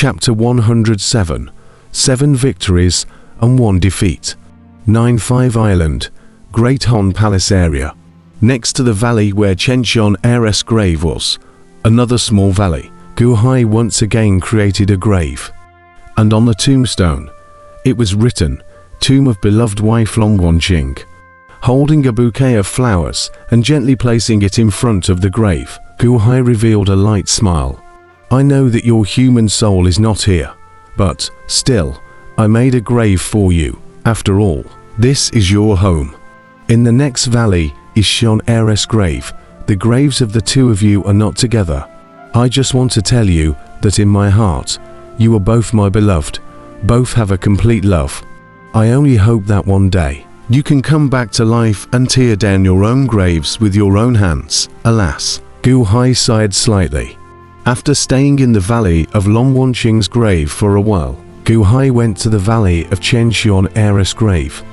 Chapter 107, 7 Victories and 1 Defeat. 9-5 Island, Great Han Palace area. Next to the valley where Chenxion heiress grave was, another small valley, Gu Hai once again created a grave. And on the tombstone, it was written, Tomb of beloved wife Longwanqing. Holding a bouquet of flowers and gently placing it in front of the grave, Gu Hai revealed a light smile. I know that your human soul is not here, but, still, I made a grave for you. After all, this is your home. In the next valley is Xion heiress grave. The graves of the two of you are not together. I just want to tell you that in my heart, you are both my beloved. Both have a complete love. I only hope that one day, you can come back to life and tear down your own graves with your own hands. Alas, Gu Hai sighed slightly. After staying in the valley of Longwanqing's grave for a while, Gu Hai went to the valley of Chenxion heiress grave.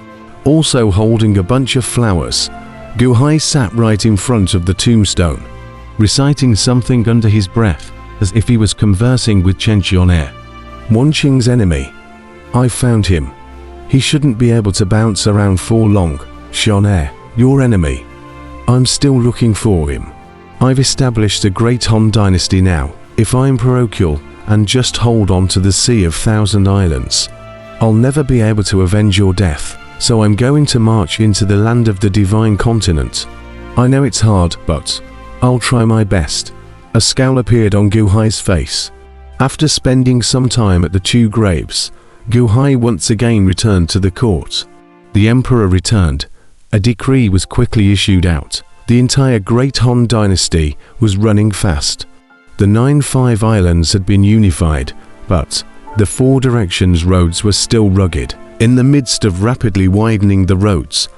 Also holding a bunch of flowers, Gu Hai sat right in front of the tombstone, reciting something under his breath as if he was conversing with Chenxion heir. Wanqing's enemy. I found him. He shouldn't be able to bounce around for long. Xion heir, your enemy. I'm still looking for him. I've established a great Han dynasty now. If I'm parochial and just hold on to the Sea of Thousand Islands, I'll never be able to avenge your death, so I'm going to march into the land of the divine continent. I know it's hard, but I'll try my best. A scowl appeared on Gu Hai's face. After spending some time at the two graves, Gu Hai once again returned to the court. The emperor returned. A decree was quickly issued out. The entire Great Han dynasty was running fast. The 9-5 islands had been unified, but the 4 directions roads were still rugged. In the midst of rapidly widening the roads,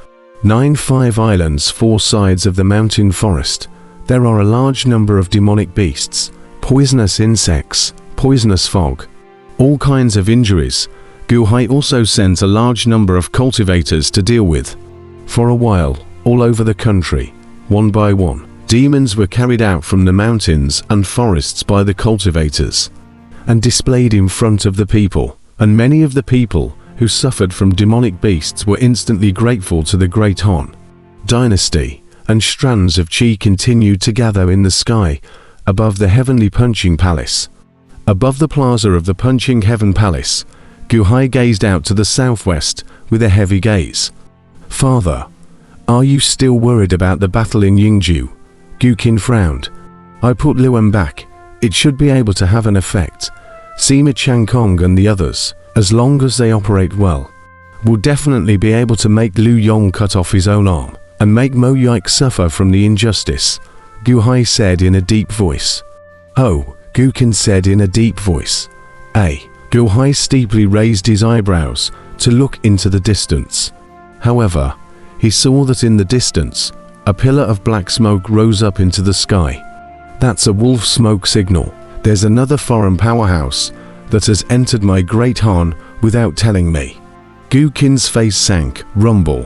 9-5 islands, 4 sides of the mountain forest, there are a large number of demonic beasts, poisonous insects, poisonous fog, all kinds of injuries. Gu Hai also sent a large number of cultivators to deal with. For a while, all over the country, one by one, demons were carried out from the mountains and forests by the cultivators, and displayed in front of the people, and many of the people who suffered from demonic beasts were instantly grateful to the Great Han dynasty, and strands of chi continued to gather in the sky above the heavenly punching palace. Above the plaza of the punching heaven palace, Gu Hai gazed out to the southwest with a heavy gaze. Father, are you still worried about the battle in Yingzhou? Gu Qin frowned. I put Luan back. It should be able to have an effect. Sima Changkong and the others, as long as they operate well, will definitely be able to make Liu Yong cut off his own arm and make Mo Yike suffer from the injustice, Gu Hai said in a deep voice. Oh, Gu Qin said in a deep voice. Gu Hai steeply raised his eyebrows to look into the distance. However, he saw that in the distance, a pillar of black smoke rose up into the sky. That's a wolf smoke signal. There's another foreign powerhouse that has entered my Great Han without telling me. Gu Qin's face sank, rumble.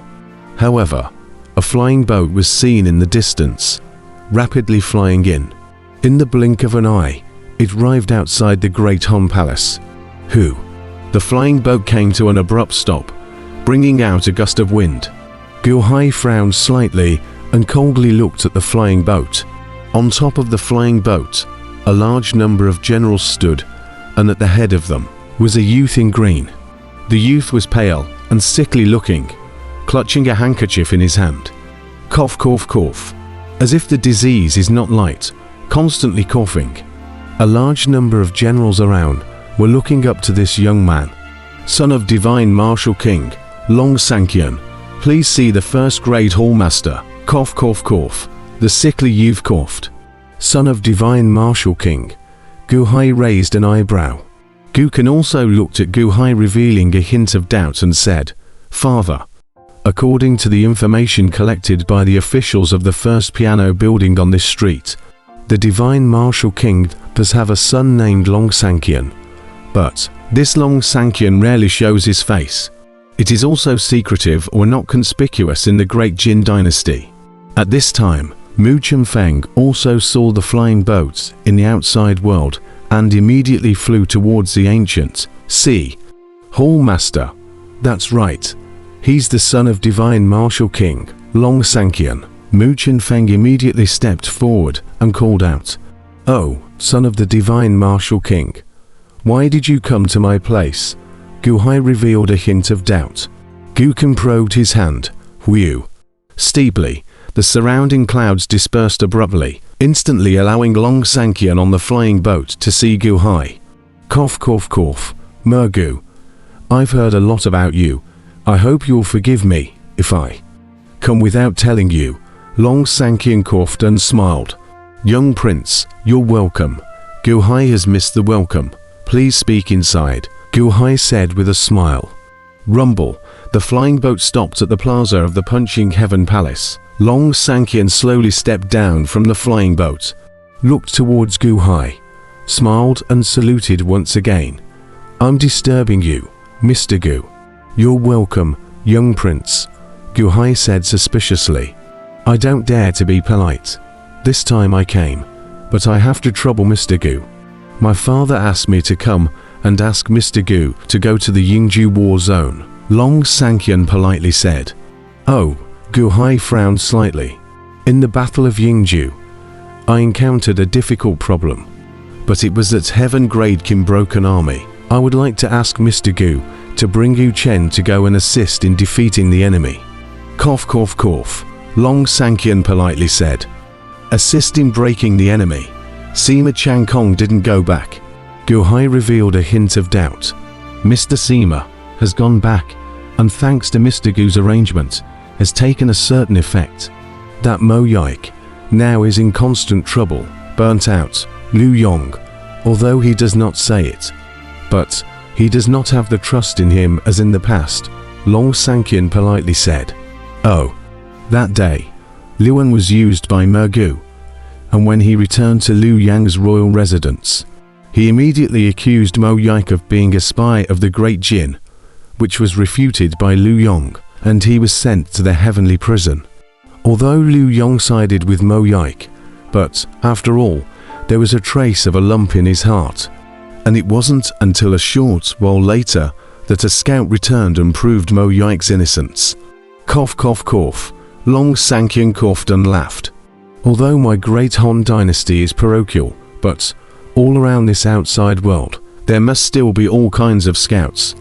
However, a flying boat was seen in the distance, rapidly flying in. In the blink of an eye, it arrived outside the Great Han Palace. Who? The flying boat came to an abrupt stop, bringing out a gust of wind. Gu Hai frowned slightly and coldly looked at the flying boat. On top of the flying boat, a large number of generals stood, and at the head of them was a youth in green. The youth was pale and sickly looking, clutching a handkerchief in his hand. Cough, cough, cough. As if the disease is not light, constantly coughing. A large number of generals around were looking up to this young man. Son of Divine Martial King, Long Sanqian, please see the first grade hallmaster. Cough, cough, cough. The sickly youth coughed. Son of Divine Martial King. Gu Hai raised an eyebrow. Gu Qin also looked at Gu Hai, revealing a hint of doubt, and said, Father, according to the information collected by the officials of the first piano building on this street, the Divine Martial King does have a son named Long Sanqian. But this Long Sanqian rarely shows his face. It is also secretive or not conspicuous in the Great Jin dynasty. At this time, Mu Chunfeng also saw the flying boats in the outside world and immediately flew towards the ancient Hall Master. That's right. He's the son of Divine Martial King Long Sanqian. Mu Qianfeng immediately stepped forward and called out, "Oh, son of the Divine Martial King, why did you come to my place?" Gu Hai revealed a hint of doubt. Gu Qin probed his hand. Whew. Steeply, the surrounding clouds dispersed abruptly, instantly allowing Long Sanqian on the flying boat to see Gu Hai. Cough, cough, cough. Mergu, I've heard a lot about you. I hope you'll forgive me if I come without telling you. Long Sanqian coughed and smiled. Young prince, you're welcome. Gu Hai has missed the welcome. Please speak inside, Gu Hai said with a smile. Rumble. The flying boat stopped at the plaza of the Punching Heaven Palace. Long Sanqian slowly stepped down from the flying boat, looked towards Gu Hai, smiled and saluted once again. I'm disturbing you, Mr. Gu. You're welcome, young prince, Gu Hai said suspiciously. I don't dare to be polite. This time I came, but I have to trouble Mr. Gu. My father asked me to come and ask Mr. Gu to go to the Yingju war zone, Long Sanqian politely said. Oh, Gu Hai frowned slightly. In the Battle of Yingju, I encountered a difficult problem, but it was that Heaven-grade Kim broken army. I would like to ask Mr. Gu to bring Yu Chen to go and assist in defeating the enemy. Cough, cough, cough, Long Sanqian politely said. Assist in breaking the enemy. Sima Changkong didn't go back. Gu Hai revealed a hint of doubt. Mr. Sima has gone back, and thanks to Mr. Gu's arrangement, has taken a certain effect. That Mo Yike now is in constant trouble, burnt out, Liu Yong, although he does not say it. But he does not have the trust in him as in the past, Long Sanqian politely said. Oh, that day, Luan was used by Mergu, and when he returned to Liu Yang's royal residence, he immediately accused Mo Yike of being a spy of the Great Jin, which was refuted by Liu Yong, and he was sent to the heavenly prison. Although Liu Yong sided with Mo Yike, but, after all, there was a trace of a lump in his heart, and it wasn't until a short while later that a scout returned and proved Mo Yike's innocence. Cough, cough, cough, Long Sanqian coughed and laughed. Although my great Han dynasty is parochial, but all around this outside world, there must still be all kinds of scouts.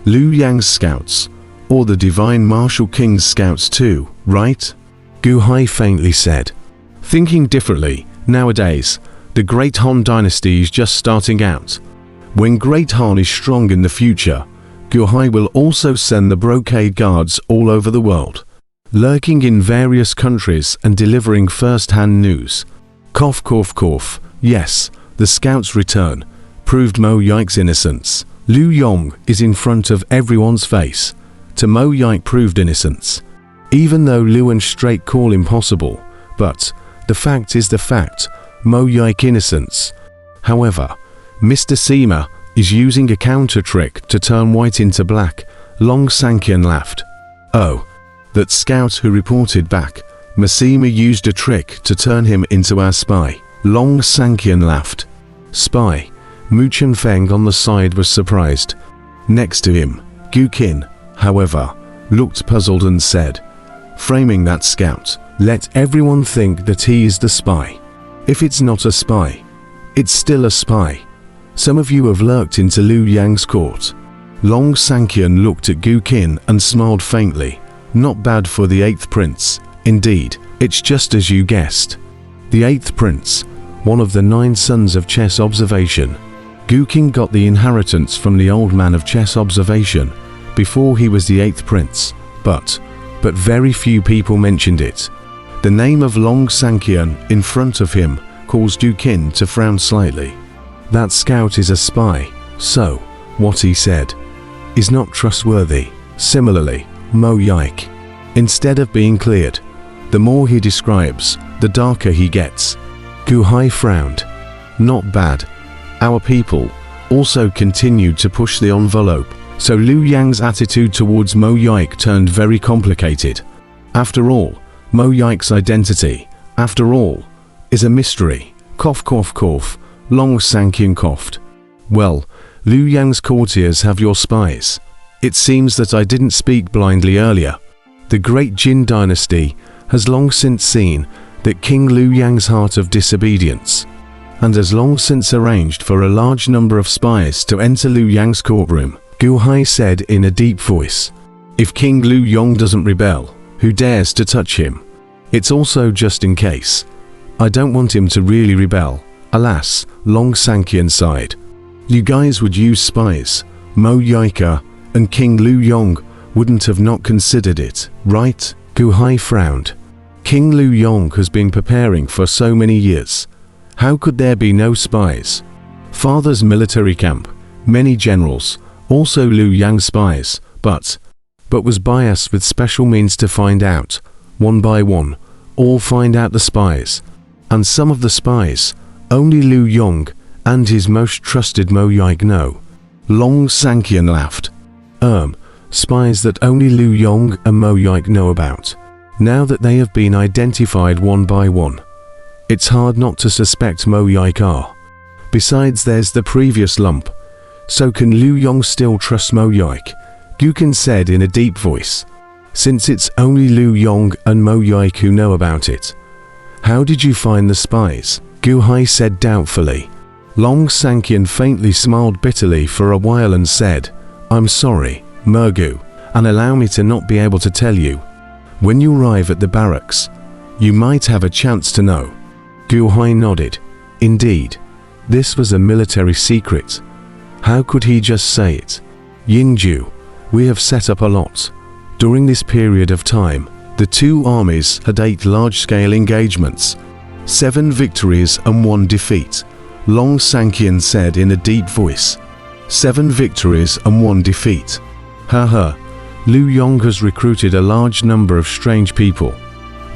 Liu Yang's scouts, or the Divine Martial King's scouts too, right? Gu Hai faintly said. Thinking differently, nowadays, the Great Han dynasty is just starting out. When Great Han is strong in the future, Gu Hai will also send the brocade guards all over the world, lurking in various countries and delivering first-hand news. Cough, cough, cough. Yes, the scouts return, proved Mo Yike's innocence. Liu Yong is in front of everyone's face. To Mo Yike proved innocence. Even though Luan's straight call impossible, but the fact is the fact, Mo Yike innocence. However, Mr. Sima is using a counter trick to turn white into black, Long Sanqian laughed. Oh, that scout who reported back, Masima used a trick to turn him into our spy, Long Sanqian laughed. Spy, Mu Qianfeng on the side was surprised. Next to him, Gu Qin, however, looked puzzled and said, framing that scout, let everyone think that he is the spy. If it's not a spy, it's still a spy. Some of you have lurked into Liu Yang's court. Long Sanqian looked at Gu Qin and smiled faintly. Not bad for the 8th prince. Indeed, it's just as you guessed. The 8th prince, one of the 9 sons of chess observation. Gu Qin got the inheritance from the old man of chess observation before he was the 8th prince, but very few people mentioned it. The name of Long Sanqian in front of him caused Gu Qin to frown slightly. That scout is a spy, so what he said is not trustworthy. Similarly, Mo Yike, instead of being cleared, the more he describes, the darker he gets. Gu Hai frowned. Not bad. Our people also continued to push the envelope, so Liu Yang's attitude towards Mo Yike turned very complicated. After all, Mo Yike's identity, after all, is a mystery. Cough, cough, cough. Long Sanqian coughed. Well, Liu Yang's courtiers have your spies. It seems that I didn't speak blindly earlier. The great Jin dynasty has long since seen that King Liu Yang's heart of disobedience, and has long since arranged for a large number of spies to enter Liu Yang's courtroom, Gu Hai said in a deep voice. If King Liu Yong doesn't rebel, who dares to touch him? It's also just in case. I don't want him to really rebel. Alas, Long Sanqian sighed. You guys would use spies. Mo Yaika and King Liu Yong wouldn't have not considered it, right? Gu Hai frowned. King Liu Yong has been preparing for so many years. How could there be no spies? Father's military camp, many generals, also Liu Yang's spies, but was biased with special means to find out, one by one, all find out the spies. And some of the spies, only Liu Yong and his most trusted Mo Yaik know. Long Sanqian laughed. Spies that only Liu Yong and Mo Yaik know about. Now that they have been identified one by one, it's hard not to suspect Mo Yaik are. Besides, there's the previous lump. So can Liu Yong still trust Mo Yaik? Gukin said in a deep voice. Since it's only Liu Yong and Mo Yaik who know about it. How did you find the spies? Gu Hai said doubtfully. Long Sanqian faintly smiled bitterly for a while and said, I'm sorry, Mergu, and allow me to not be able to tell you. When you arrive at the barracks, you might have a chance to know. Gu Hai nodded. Indeed, this was a military secret. How could he just say it? Yingju, we have set up a lot. During this period of time, the two armies had 8 large-scale engagements, 7 victories and 1 defeat. Long Sanqian said in a deep voice. 7 victories and 1 defeat. Haha. Liu Yong has recruited a large number of strange people.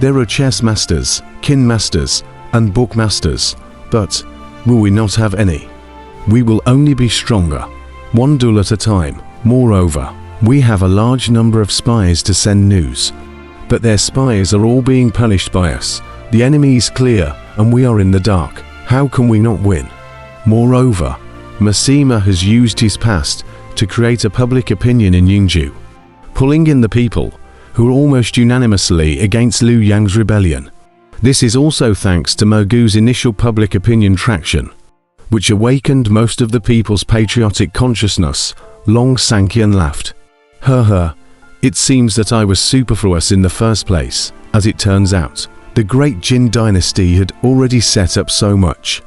There are chess masters, kin masters, and book masters, but will we not have any? We will only be stronger, one duel at a time. Moreover, we have a large number of spies to send news, but their spies are all being punished by us. The enemy is clear, and we are in the dark. How can we not win? Moreover, Masima has used his past to create a public opinion in Yingju, pulling in the people who are almost unanimously against Liu Yang's rebellion. This is also thanks to Mergu's initial public opinion traction, which awakened most of the people's patriotic consciousness. Long Sanqian laughed. It seems that I was superfluous in the first place. As it turns out, the great Jin dynasty had already set up so much.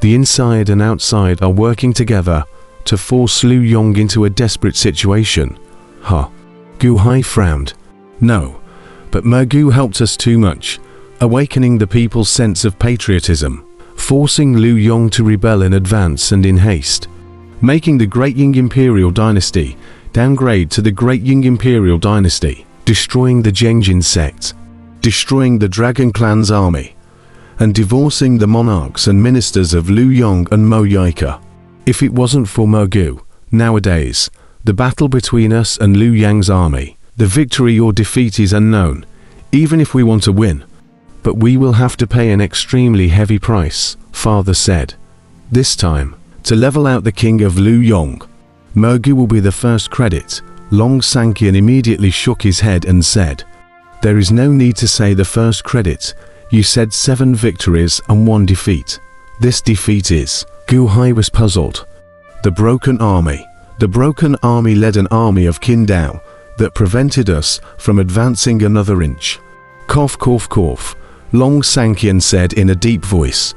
The inside and outside are working together to force Liu Yong into a desperate situation. Gu Hai frowned. No, but Mergu helped us too much, awakening the people's sense of patriotism, forcing Liu Yong to rebel in advance and in haste, making the Great Ying Imperial Dynasty downgrade to the Great Ying Imperial Dynasty, destroying the Zhengjin sect, destroying the Dragon Clan's army, and divorcing the monarchs and ministers of Liu Yong and Mo Yaika. If it wasn't for Mergu, nowadays, the battle between us and Liu Yang's army, the victory or defeat is unknown, even if we want to win. But we will have to pay an extremely heavy price, father said. This time, to level out the king of Liu Yong, Mergu will be the first credit. Long Sanqian immediately shook his head and said, there is no need to say the first credit. You said 7 victories and 1 defeat. This defeat is... Gu Hai was puzzled. The broken army. The broken army led an army of Qin that prevented us from advancing another inch. Cough, cough, cough. Long Sanqian said in a deep voice.